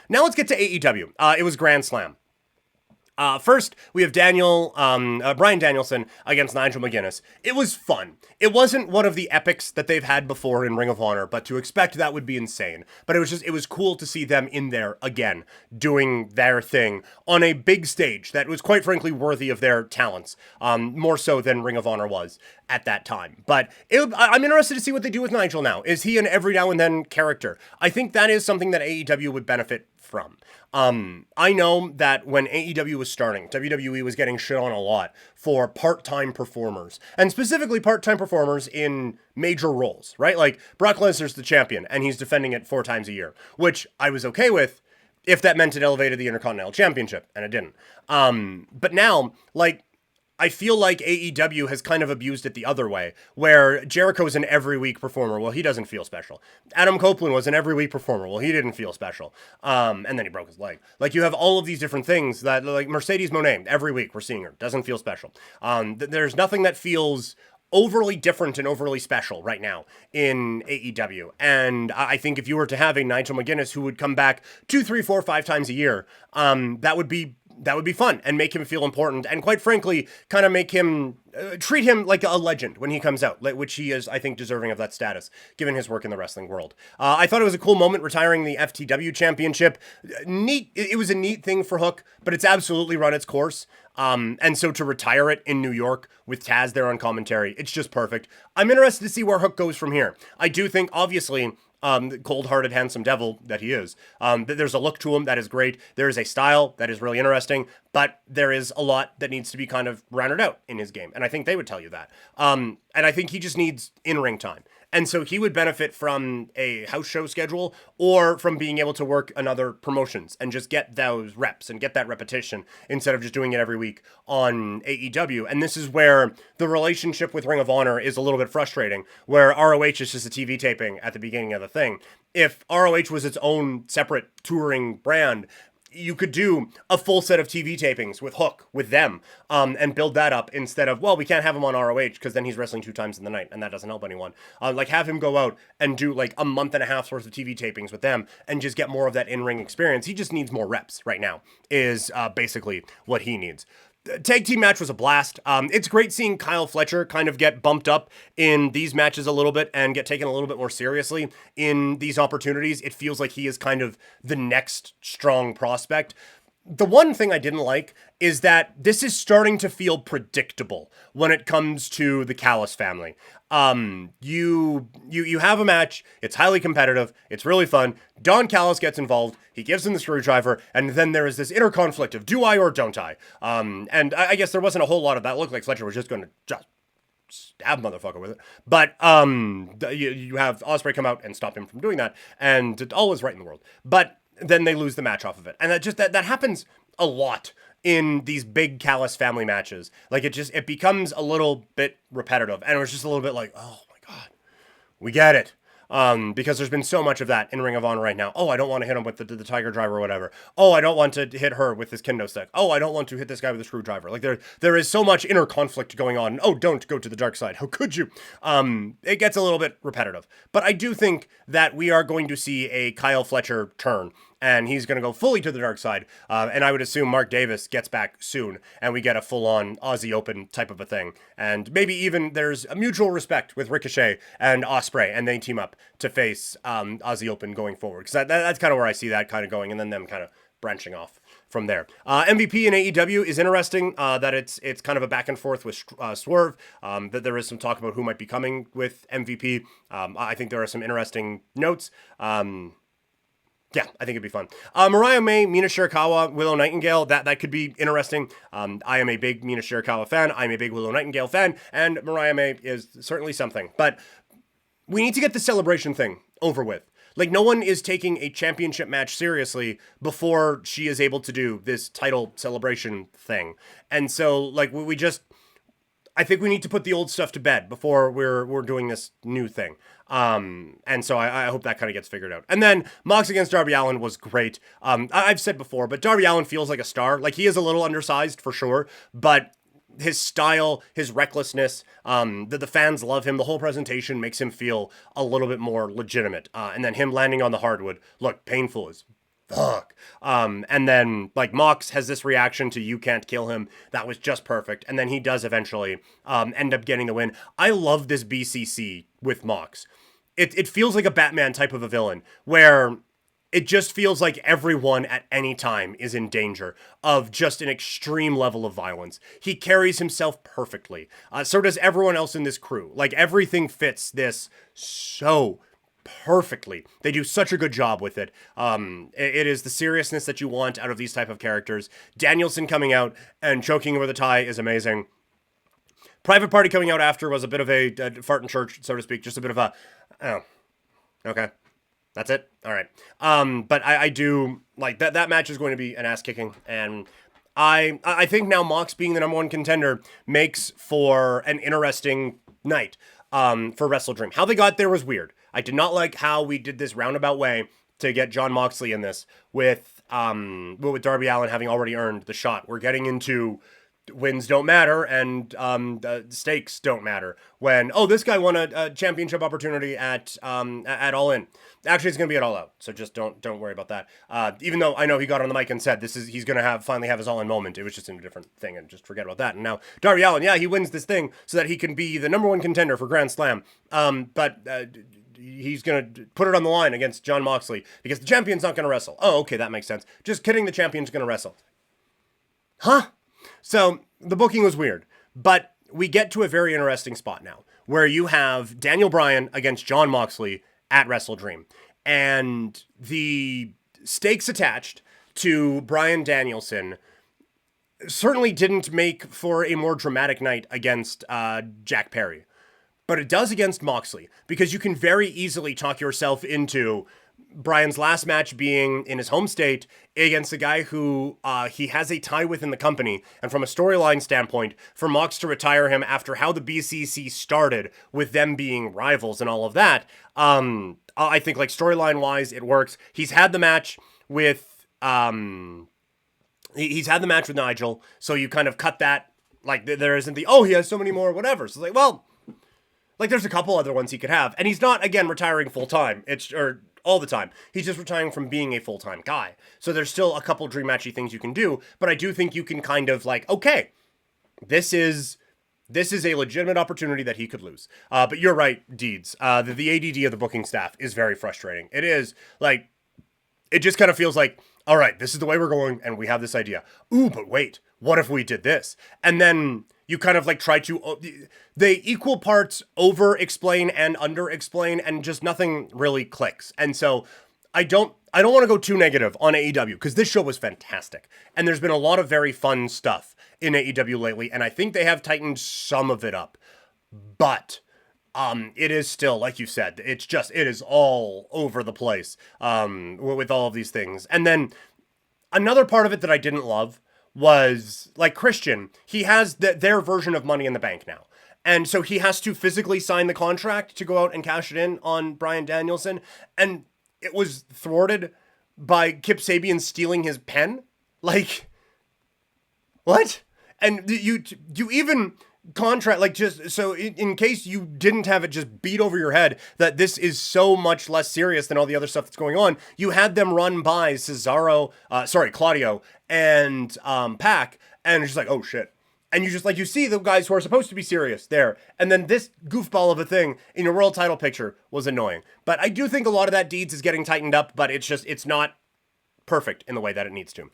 Now let's get to AEW. It was Grand Slam. First, we have Bryan Danielson against Nigel McGuinness. It was fun. It wasn't one of the epics that they've had before in Ring of Honor, but to expect that would be insane. But it was cool to see them in there again, doing their thing on a big stage that was quite frankly worthy of their talents, more so than Ring of Honor was at that time. But I'm interested to see what they do with Nigel now. Is he an every now and then character? I think that is something that AEW would benefit from. I know that when AEW was starting, WWE was getting shit on a lot for part-time performers, and specifically part-time performers in major roles, right? Like Brock Lesnar's the champion, and he's defending it 4 times a year, which I was okay with if that meant it elevated the Intercontinental Championship, and it didn't. But now, like, I feel like AEW has kind of abused it the other way, where Jericho's an every week performer. Well, he doesn't feel special. Adam Copeland was an every week performer. Well, he didn't feel special. And then he broke his leg. Like, you have all of these different things that, like, Mercedes Moné, every week we're seeing her. Doesn't feel special. There's nothing that feels overly different and overly special right now in AEW. And I think if you were to have a Nigel McGuinness who would come back 2, 3, 4, 5 times a year, that would be fun and make him feel important, and quite frankly, kind of make him treat him like a legend when he comes out, which he is, I think, deserving of that status, given his work in the wrestling world. I thought it was a cool moment retiring the FTW championship. Neat. It was a neat thing for Hook, but it's absolutely run its course. And so to retire it in New York with Taz there on commentary, it's just perfect. I'm interested to see where Hook goes from here. I do think, obviously, the cold-hearted, handsome devil that he is. There's a look to him that is great. There is a style that is really interesting, but there is a lot that needs to be kind of rounded out in his game, and I think they would tell you that. And I think he just needs in-ring time. And so he would benefit from a house show schedule or from being able to work on other promotions and just get those reps and get that repetition instead of just doing it every week on AEW. And this is where the relationship with Ring of Honor is a little bit frustrating, where ROH is just a TV taping at the beginning of the thing. If ROH was its own separate touring brand, you could do a full set of TV tapings with Hook, with them, and build that up instead of, well, we can't have him on ROH because then he's wrestling 2 times in the night, and that doesn't help anyone. Like, have him go out and do, like, a month and a half's worth of TV tapings with them and just get more of that in-ring experience. He just needs more reps right now, is basically what he needs. Tag team match was a blast. It's great seeing Kyle Fletcher kind of get bumped up in these matches a little bit and get taken a little bit more seriously in these opportunities. It feels like he is kind of the next strong prospect. The one thing I didn't like is that this is starting to feel predictable when it comes to the Callis family. You have a match, it's highly competitive, it's really fun. Don Callis gets involved, he gives him the screwdriver, and then there is this inner conflict of do I or don't I? And I guess there wasn't a whole lot of that. It looked like Fletcher was just going to just stab motherfucker with it. But you have Ospreay come out and stop him from doing that, and all is right in the world. But then they lose the match off of it. And that happens a lot in these big Callis family matches. Like, it becomes a little bit repetitive, and it was just a little bit like, oh my God, we get it. Because there's been so much of that in Ring of Honor right now. Oh, I don't want to hit him with the Tiger Driver or whatever. Oh, I don't want to hit her with this kendo stick. Oh, I don't want to hit this guy with a screwdriver. Like, there is so much inner conflict going on. Oh, don't go to the dark side. How could you? It gets a little bit repetitive. But I do think that we are going to see a Kyle Fletcher turn, and he's going to go fully to the dark side. And I would assume Mark Davis gets back soon, and we get a full-on Aussie Open type of a thing. And maybe even there's a mutual respect with Ricochet and Ospreay, and they team up to face Aussie Open going forward. Because that's kind of where I see that kind of going, and then them kind of branching off from there. MVP in AEW is interesting, that it's kind of a back and forth with Swerve, that there is some talk about who might be coming with MVP. I think there are some interesting notes. Yeah, I think it'd be fun. Mariah May, Mina Shirakawa, Willow Nightingale, that could be interesting. I am a big Mina Shirakawa fan. I'm a big Willow Nightingale fan, and Mariah May is certainly something. But we need to get the celebration thing over with. Like, no one is taking a championship match seriously before she is able to do this title celebration thing. And so, like, I think we need to put the old stuff to bed before we're doing this new thing. And so I hope that kind of gets figured out. And then Mox against Darby Allin was great. I've said before, but Darby Allin feels like a star. Like, he is a little undersized for sure, but his style, his recklessness, the fans love him. The whole presentation makes him feel a little bit more legitimate. And then him landing on the hardwood, look, painful as fuck. And then like Mox has this reaction to "you can't kill him" that was just perfect, and then he does eventually end up getting the win. I love this BCC with Mox. It feels like a Batman type of a villain where it just feels like everyone at any time is in danger of just an extreme level of violence. He carries himself perfectly. So does everyone else in this crew. Like everything fits this so perfectly. They do such a good job with it. It is the seriousness that you want out of these type of characters. Danielson coming out and choking over the tie is amazing. Private Party coming out after was a bit of a fart in church, so to speak. Just a bit of a, oh, okay. That's it? All right. But I do like that match is going to be an ass kicking. And I think now Mox being the number one contender makes for an interesting night for Wrestle Dream. How they got there was weird. I did not like how we did this roundabout way to get Jon Moxley in this with Darby Allin having already earned the shot. We're getting into wins don't matter and stakes don't matter when this guy won a championship opportunity at All In. Actually, it's gonna be at All Out, so just don't worry about that. Even though I know he got on the mic and said he's gonna finally have his All In moment. It was just in a different thing, and just forget about that. And now Darby Allin, he wins this thing so that he can be the number one contender for Grand Slam. But he's gonna put it on the line against Jon Moxley because the champion's not gonna wrestle. Oh, okay, that makes sense. Just kidding, the champion's gonna wrestle. Huh? So the booking was weird, but we get to a very interesting spot now where you have Daniel Bryan against Jon Moxley at Wrestle Dream, and the stakes attached to Bryan Danielson certainly didn't make for a more dramatic night against Jack Perry, but it does against Moxley because you can very easily talk yourself into Bryan's last match being in his home state against a guy who he has a tie with in the company. And from a storyline standpoint, for Mox to retire him after how the BCC started with them being rivals and all of that, I think like storyline wise, it works. He's had the match with he's had the match with Nigel, so you kind of cut that. Like there isn't the he has so many more whatever. So it's like, well, like there's a couple other ones he could have, and he's not again retiring full time. Or all the time. He's just retiring from being a full-time guy. So there's still a couple dream matchy things you can do, but I do think you can kind of like, okay, this is a legitimate opportunity that he could lose. But you're right, Deeds. The ADD of the booking staff is very frustrating. It is like, it just kind of feels like, all right, this is the way we're going, and we have this idea. Ooh, but wait, what if we did this? And then you kind of like try to, they equal parts over-explain and under-explain, and just nothing really clicks. And so I don't want to go too negative on AEW, because this show was fantastic. And there's been a lot of very fun stuff in AEW lately, and I think they have tightened some of it up. But it is still, like you said, it is all over the place with all of these things. And then another part of it that I didn't love was, like Christian, he has their version of Money in the Bank now. And so he has to physically sign the contract to go out and cash it in on Bryan Danielson. And it was thwarted by Kip Sabian stealing his pen. Like, what? And you even contract, like, just so in case you didn't have it just beat over your head that this is so much less serious than all the other stuff that's going on, you had them run by Claudio and Pac, and it's just like, oh shit. And you just like, you see the guys who are supposed to be serious there, and then this goofball of a thing in your world title picture was annoying. But I do think a lot of that Deeds is getting tightened up, but it's not perfect in the way that it needs to.